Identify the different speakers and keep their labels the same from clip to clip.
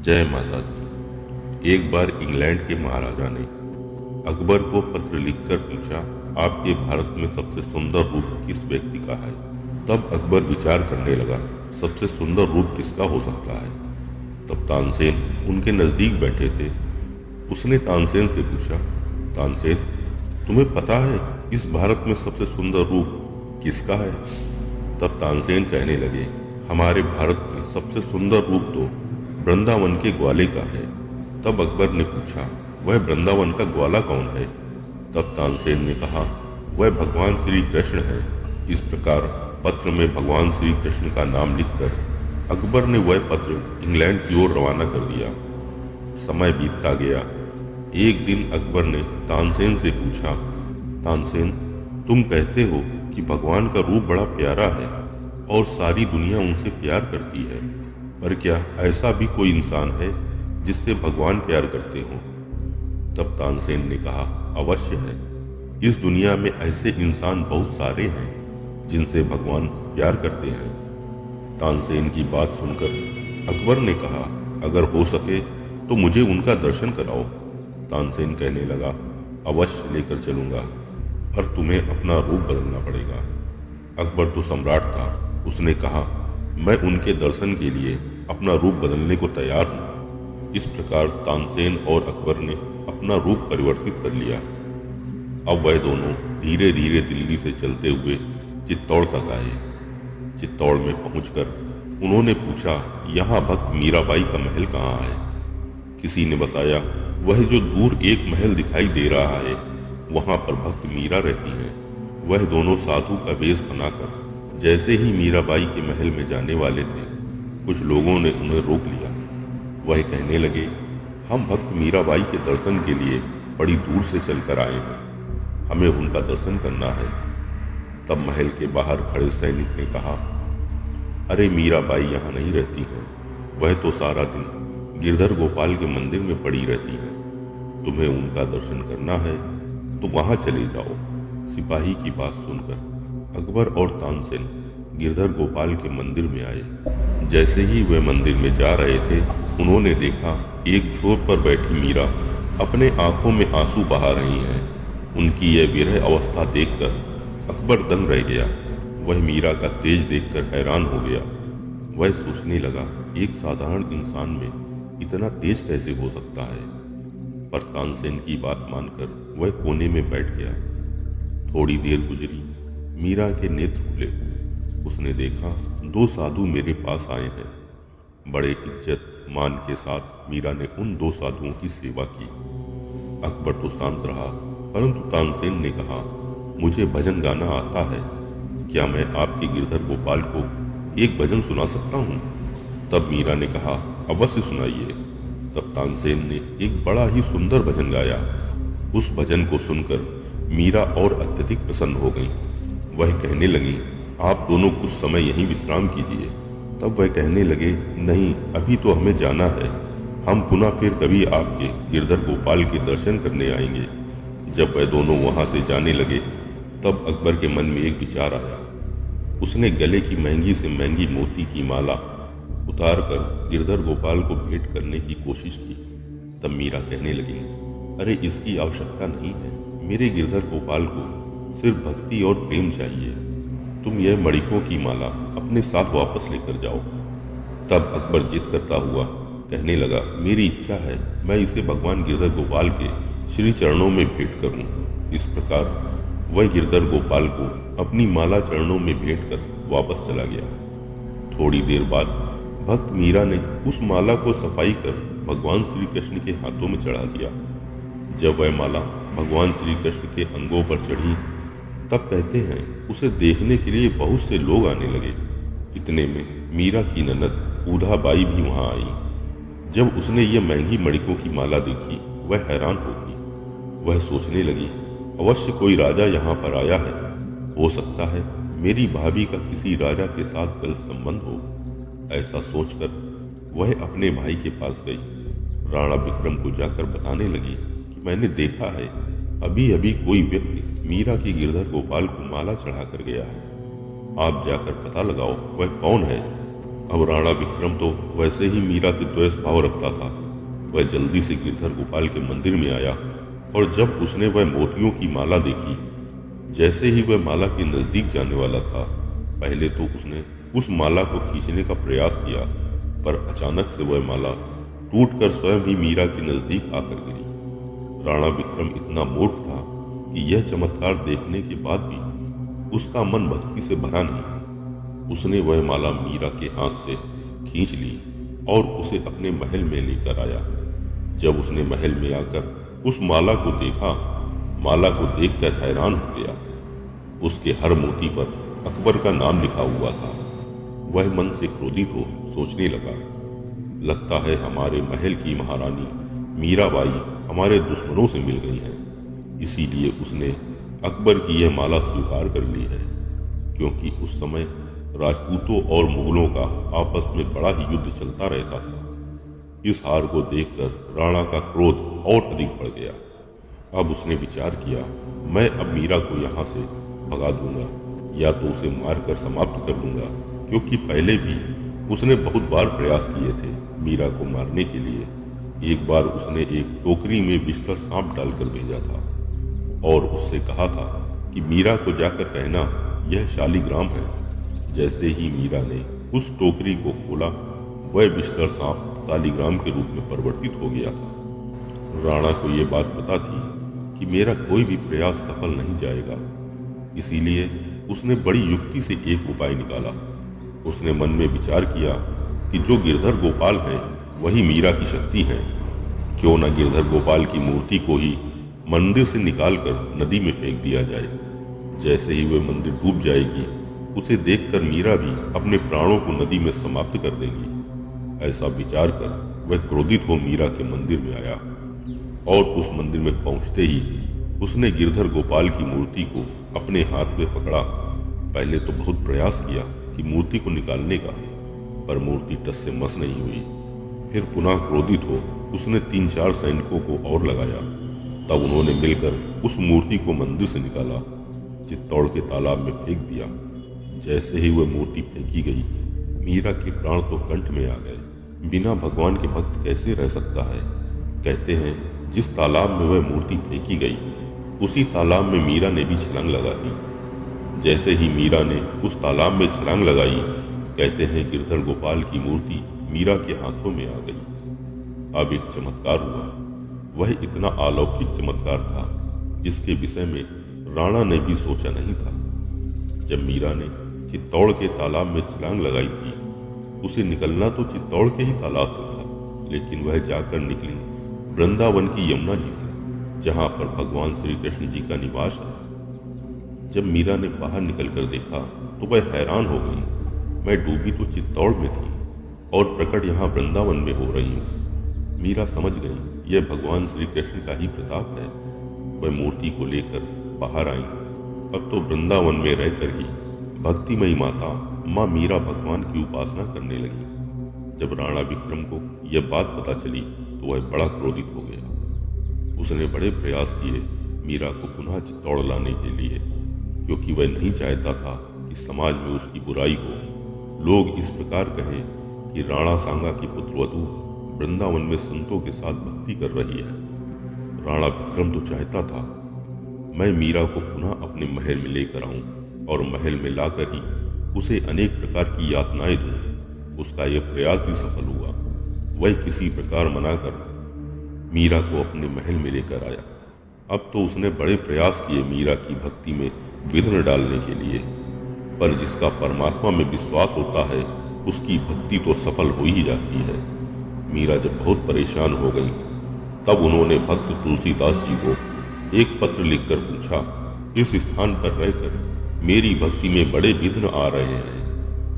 Speaker 1: जय माता दी। एक बार इंग्लैंड के महाराजा ने अकबर को पत्र लिखकर पूछा, आपके भारत में सबसे सुंदर रूप किस व्यक्ति का है। तब अकबर विचार करने लगा, सबसे सुंदर रूप किसका हो सकता है। तब तानसेन उनके नजदीक बैठे थे। उसने तानसेन से पूछा, तानसेन, तुम्हें पता है इस भारत में सबसे सुंदर रूप किसका है। तब तानसेन कहने लगे, हमारे भारत में सबसे सुंदर रूप तो वृंदावन के ग्वाले का है। तब अकबर ने पूछा, वह वृंदावन का ग्वाला कौन है। तब तानसेन ने कहा, वह भगवान श्री कृष्ण है। इस प्रकार पत्र में भगवान श्री कृष्ण का नाम लिखकर अकबर ने वह पत्र इंग्लैंड की ओर रवाना कर दिया। समय बीतता गया। एक दिन अकबर ने तानसेन से पूछा, तानसेन, तुम कहते हो कि भगवान का रूप बड़ा प्यारा है और सारी दुनिया उनसे प्यार करती है, पर क्या ऐसा भी कोई इंसान है जिससे भगवान प्यार करते हों। तब तानसेन ने कहा, अवश्य है। इस दुनिया में ऐसे इंसान बहुत सारे हैं जिनसे भगवान प्यार करते हैं। तानसेन की बात सुनकर अकबर ने कहा, अगर हो सके तो मुझे उनका दर्शन कराओ। तानसेन कहने लगा, अवश्य लेकर चलूंगा, पर तुम्हें अपना रूप बदलना पड़ेगा। अकबर तो सम्राट था। उसने कहा, मैं उनके दर्शन के लिए अपना रूप बदलने को तैयार हूं। इस प्रकार तानसेन और अकबर ने अपना रूप परिवर्तित कर लिया। अब वह दोनों धीरे धीरे दिल्ली से चलते हुए चित्तौड़ तक आए। चित्तौड़ में पहुंचकर उन्होंने पूछा, यहाँ भक्त मीराबाई का महल कहाँ है। किसी ने बताया, वह जो दूर एक महल दिखाई दे रहा है, वहां पर भक्त मीरा रहती है। वह दोनों साधु का वेश बनाकर जैसे ही मीराबाई के महल में जाने वाले थे, कुछ लोगों ने उन्हें रोक लिया। वह कहने लगे, हम भक्त मीराबाई के दर्शन के लिए बड़ी दूर से चलकर आए हैं, हमें उनका दर्शन करना है। तब महल के बाहर खड़े सैनिक ने कहा, अरे मीराबाई यहाँ नहीं रहती है, वह तो सारा दिन गिरधर गोपाल के मंदिर में पड़ी रहती है। तुम्हें उनका दर्शन करना है तो वहां चले जाओ। सिपाही की बात सुनकर अकबर और तानसेन गिरधर गोपाल के मंदिर में आए। जैसे ही वे मंदिर में जा रहे थे, उन्होंने देखा एक छोर पर बैठी मीरा अपने आंखों में आंसू बहा रही हैं। उनकी यह विरह अवस्था देखकर अकबर दंग रह गया। वह मीरा का तेज देखकर हैरान हो गया। वह सोचने लगा, एक साधारण इंसान में इतना तेज कैसे हो सकता है। पर तानसेन की बात मानकर वह कोने में बैठ गया। थोड़ी देर गुजरी, मीरा के नेत्र खुले। उसने देखा, दो साधु मेरे पास आए हैं। बड़े इज्जत मान के साथ मीरा ने उन दो साधुओं की सेवा की। अकबर तो शांत रहा, परंतु तानसेन ने कहा, मुझे भजन गाना आता है, क्या मैं आपके गिरधर गोपाल को एक भजन सुना सकता हूँ। तब मीरा ने कहा, अवश्य सुनाइए। तब तानसेन ने एक बड़ा ही सुंदर भजन गाया। उस भजन को सुनकर मीरा और अत्यधिक प्रसन्न हो गई। वह कहने लगी, आप दोनों कुछ समय यहीं विश्राम कीजिए। तब वह कहने लगे, नहीं, अभी तो हमें जाना है, हम पुनः फिर कभी आपके गिरधर गोपाल के दर्शन करने आएंगे। जब वह दोनों वहां से जाने लगे, तब अकबर के मन में एक विचार आया। उसने गले की महंगी से महंगी मोती की माला उतार कर गिरधर गोपाल को भेंट करने की कोशिश की। तब मीरा कहने लगी, अरे इसकी आवश्यकता नहीं है, मेरे गिरधर गोपाल को सिर्फ भक्ति और प्रेम चाहिए। तुम यह मणिकों की माला अपने साथ वापस लेकर जाओ। तब अकबर जिद करता हुआ कहने लगा, मेरी इच्छा है मैं इसे भगवान गिरधर गोपाल के श्री चरणों में भेंट करूं। इस प्रकार वह गिरधर गोपाल को अपनी माला चरणों में भेंट कर वापस चला गया। थोड़ी देर बाद भक्त मीरा ने उस माला को सफाई कर भगवान श्री कृष्ण के हाथों में चढ़ा दिया। जब वह माला भगवान श्री कृष्ण के अंगों पर चढ़ी, तब कहते हैं उसे देखने के लिए बहुत से लोग आने लगे। इतने में मीरा की ननद ऊधा बाई भी वहां आई। जब उसने ये महंगी मणिकों की माला देखी, वह हैरान हो गई। वह सोचने लगी, अवश्य कोई राजा यहाँ पर आया है, हो सकता है मेरी भाभी का किसी राजा के साथ गलत संबंध हो। ऐसा सोचकर वह अपने भाई के पास गई। राणा विक्रम को जाकर बताने लगी कि मैंने देखा है, अभी अभी कोई व्यक्ति मीरा की गिरधर गोपाल को माला चढ़ा कर गया है। आप जाकर पता लगाओ वह कौन है। अब राणा विक्रम तो वैसे ही मीरा से द्वेष भाव रखता था। वह जल्दी से गिरधर गोपाल के मंदिर में आया और जब उसने वह मोतियों की माला देखी, जैसे ही वह माला के नजदीक जाने वाला था, पहले तो उसने उस माला को खींचने का प्रयास किया, पर अचानक से वह माला टूटकर स्वयं ही मीरा के नजदीक आकर गिरी। राणा विक्रम इतना मूर्ख था कि यह चमत्कार देखने के बाद भी उसका मन भक्ति से भरा नहीं। उसने वह माला मीरा के हाथ से खींच ली और उसे अपने महल में लेकर आया। जब उसने महल में आकर उस माला को देखा, माला को देखकर हैरान हो गया। उसके हर मोती पर अकबर का नाम लिखा हुआ था। वह मन से क्रोधित हो सोचने लगा, लगता है हमारे महल की महारानी मीराबाई हमारे दुश्मनों से मिल गई है, इसीलिए उसने अकबर की यह माला स्वीकार कर ली है। क्योंकि उस समय राजपूतों और मुगलों का आपस में बड़ा ही युद्ध चलता रहता था। इस हार को देखकर राणा का क्रोध और अधिक बढ़ गया। अब उसने विचार किया, मैं अब मीरा को यहाँ से भगा दूंगा या तो उसे मारकर समाप्त कर दूंगा, क्योंकि पहले भी उसने बहुत बार प्रयास किए थे मीरा को मारने के लिए। एक बार उसने एक टोकरी में बिस्तर सांप डालकर भेजा था और उससे कहा था कि मीरा को जाकर कहना यह शालिग्राम है। जैसे ही मीरा ने उस टोकरी को खोला, वह बिस्तर सांप शालिग्राम के रूप में परिवर्तित हो गया था। राणा को यह बात पता थी कि मेरा कोई भी प्रयास सफल नहीं जाएगा, इसीलिए उसने बड़ी युक्ति से एक उपाय निकाला। उसने मन में विचार किया कि जो गिरधर गोपाल है वही मीरा की शक्ति है। क्यों न गिरधर गोपाल की मूर्ति को ही मंदिर से निकालकर नदी में फेंक दिया जाए। जैसे ही वह मंदिर डूब जाएगी, उसे देखकर मीरा भी अपने प्राणों को नदी में समाप्त कर देंगी। ऐसा विचार कर वह क्रोधित हो मीरा के मंदिर में आया और उस मंदिर में पहुंचते ही उसने गिरधर गोपाल की मूर्ति को अपने हाथ में पकड़ा। पहले तो बहुत प्रयास किया कि मूर्ति को निकालने का, पर मूर्ति टस से मस नहीं हुई। फिर पुनः क्रोधित हो उसने 3-4 सैनिकों को और लगाया। तब उन्होंने मिलकर उस मूर्ति को मंदिर से निकाला, चित्तौड़ के तालाब में फेंक दिया। जैसे ही वह मूर्ति फेंकी गई, मीरा के प्राण तो कंठ में आ गए। बिना भगवान के भक्त कैसे रह सकता है। कहते हैं जिस तालाब में वह मूर्ति फेंकी गई, उसी तालाब में मीरा ने भी छलांग लगा दी। जैसे ही मीरा ने उस तालाब में छलांग लगाई, कहते हैं गिरधर गोपाल की मूर्ति मीरा के हाथों में आ गई। अब एक चमत्कार हुआ। वह इतना अलौकिक चमत्कार था जिसके विषय में राणा ने भी सोचा नहीं था। जब मीरा ने चित्तौड़ के तालाब में छलांग लगाई थी, उसे निकलना तो चित्तौड़ के ही तालाब से था, लेकिन वह जाकर निकली वृंदावन की यमुना जी से, जहां पर भगवान श्री कृष्ण जी का निवास है। जब मीरा ने बाहर निकलकर देखा तो वह हैरान हो गई। मैं डूबी तो चित्तौड़ में थी और प्रकट यहाँ वृंदावन में हो रही हूँ। मीरा समझ गई यह भगवान श्री कृष्ण का ही प्रताप है। वह मूर्ति को लेकर बाहर आई। अब तो वृंदावन में रहकर ही भक्तिमयी माता माँ मीरा भगवान की उपासना करने लगी। जब राणा विक्रम को यह बात पता चली तो वह बड़ा क्रोधित हो गया। उसने बड़े प्रयास किए मीरा को पुनः चित्तौड़ लाने के लिए, क्योंकि वह नहीं चाहता था कि समाज में उसकी बुराई हो। लोग इस प्रकार कहें कि राणा सांगा की पुत्रवधू वृंदावन में संतों के साथ भक्ति कर रही है। राणा विक्रम तो चाहता था मैं मीरा को पुनः अपने महल में लेकर आऊं और महल में लाकर ही उसे अनेक प्रकार की यातनाएं दूं। उसका यह प्रयास भी सफल हुआ। वह किसी प्रकार मनाकर मीरा को अपने महल में लेकर आया। अब तो उसने बड़े प्रयास किए मीरा की भक्ति में विघ्न डालने के लिए, पर जिसका परमात्मा में विश्वास होता है उसकी भक्ति तो सफल हो ही जाती है। मीरा जब बहुत परेशान हो गई, तब उन्होंने भक्त तुलसीदास जी को एक पत्र लिखकर पूछा, इस स्थान पर रहकर मेरी भक्ति में बड़े विघ्न आ रहे हैं,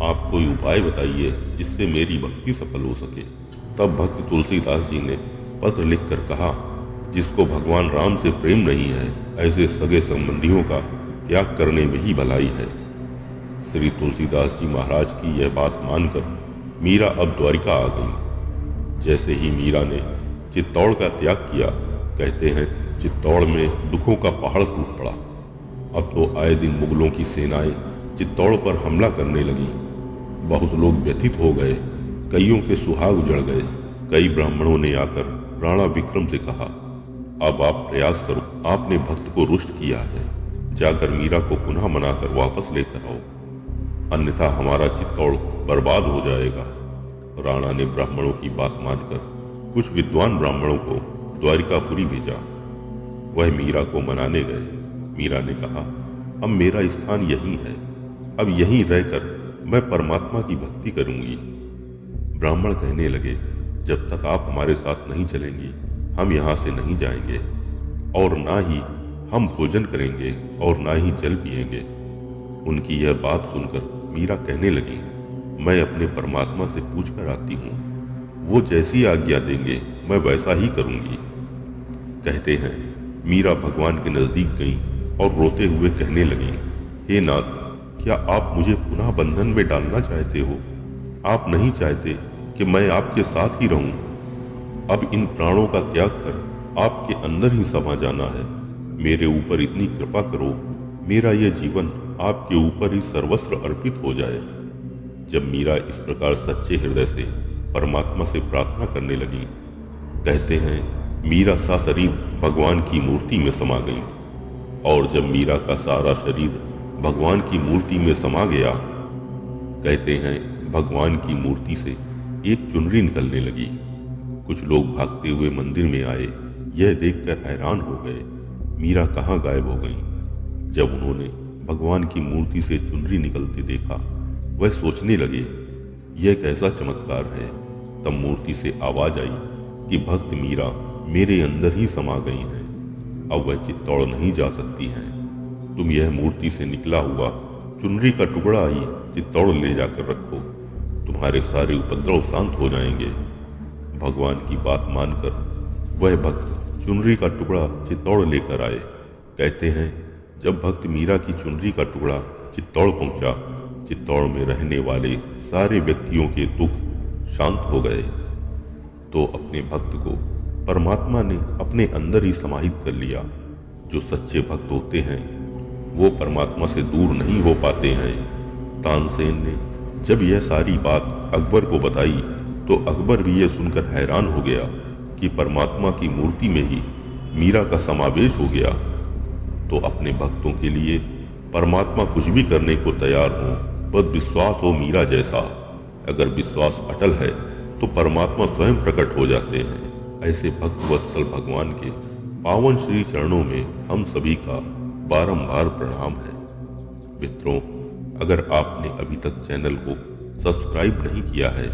Speaker 1: आप कोई उपाय बताइए जिससे मेरी भक्ति सफल हो सके। तब भक्त तुलसीदास जी ने पत्र लिखकर कहा, जिसको भगवान राम से प्रेम नहीं है, ऐसे सगे संबंधियों का त्याग करने में ही भलाई है। श्री तुलसीदास जी महाराज की यह बात मानकर मीरा अब द्वारिका आ गई। जैसे ही मीरा ने चित्तौड़ का त्याग किया, कहते हैं चित्तौड़ में दुखों का पहाड़ टूट पड़ा। अब तो आए दिन मुगलों की सेनाएं चित्तौड़ पर हमला करने लगी। बहुत लोग व्यथित हो गए, कईयों के सुहाग उजड़ गए। कई ब्राह्मणों ने आकर राणा विक्रम से कहा, अब आप प्रयास करो, आपने भक्त को रुष्ट किया है, जाकर मीरा को पुनः मनाकर वापस लेकर आओ, अन्यथा हमारा चित्तौड़ बर्बाद हो जाएगा। राणा ने ब्राह्मणों की बात मानकर कुछ विद्वान ब्राह्मणों को द्वारिकापुरी भेजा। वह मीरा को मनाने गए। मीरा ने कहा, अब मेरा स्थान यही है, अब यहीं रहकर मैं परमात्मा की भक्ति करूंगी। ब्राह्मण कहने लगे, जब तक आप हमारे साथ नहीं चलेंगी हम यहाँ से नहीं जाएंगे, और ना ही हम भोजन करेंगे और ना ही जल पिएंगे। उनकी यह बात सुनकर मीरा कहने लगी, मैं अपने परमात्मा से पूछ कर आती हूँ, वो जैसी आज्ञा देंगे मैं वैसा ही करूंगी। कहते हैं मीरा भगवान के नजदीक गई और रोते हुए कहने लगी, हे नाथ, क्या आप मुझे पुनः बंधन में डालना चाहते हो? आप नहीं चाहते कि मैं आपके साथ ही रहूं? अब इन प्राणों का त्याग कर आपके अंदर ही समा जाना है। मेरे ऊपर इतनी कृपा करो, मेरा यह जीवन आपके ऊपर ही सर्वस्व अर्पित हो जाए। जब मीरा इस प्रकार सच्चे हृदय से परमात्मा से प्रार्थना करने लगी, कहते हैं मीरा सा शरीर भगवान की मूर्ति में समा गई, और जब मीरा का सारा शरीर भगवान की मूर्ति में समा गया, कहते हैं भगवान की मूर्ति से एक चुनरी निकलने लगी। कुछ लोग भागते हुए मंदिर में आए, यह देखकर हैरान हो गए, मीरा कहाँ गायब हो गई। जब उन्होंने भगवान की मूर्ति से चुनरी निकलते देखा, वह सोचने लगे, यह कैसा चमत्कार है। तब मूर्ति से आवाज आई कि भक्त मीरा मेरे अंदर ही समा गई हैं, अब वह चित्तौड़ नहीं जा सकती हैं। तुम यह मूर्ति से निकला हुआ चुनरी का टुकड़ा ही चित्तौड़ ले जाकर रखो, तुम्हारे सारे उपद्रव शांत हो जाएंगे। भगवान की बात मानकर वह भक्त चुनरी का टुकड़ा चित्तौड़ लेकर आए। कहते हैं जब भक्त मीरा की चुनरी का टुकड़ा चित्तौड़ पहुंचा, चित्तौड़ में रहने वाले सारे व्यक्तियों के दुख शांत हो गए। तो अपने भक्त को परमात्मा ने अपने अंदर ही समाहित कर लिया। जो सच्चे भक्त होते हैं वो परमात्मा से दूर नहीं हो पाते हैं। तानसेन ने जब यह सारी बात अकबर को बताई तो अकबर भी यह सुनकर हैरान हो गया कि परमात्मा की मूर्ति में ही मीरा का समावेश हो गया। तो अपने भक्तों के लिए परमात्मा कुछ भी करने को तैयार हो, बस विश्वास हो मीरा जैसा। अगर विश्वास अटल है तो परमात्मा स्वयं प्रकट हो जाते हैं। ऐसे भक्त वत्सल भगवान के पावन श्री चरणों में हम सभी का बारंबार प्रणाम है। मित्रों, अगर आपने अभी तक चैनल को सब्सक्राइब नहीं किया है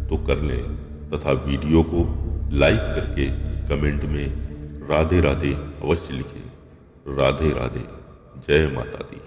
Speaker 1: तो कर लें तथा वीडियो को लाइक करके कमेंट में राधे राधे अवश्य लिखें। राधे राधे। जय माता दी।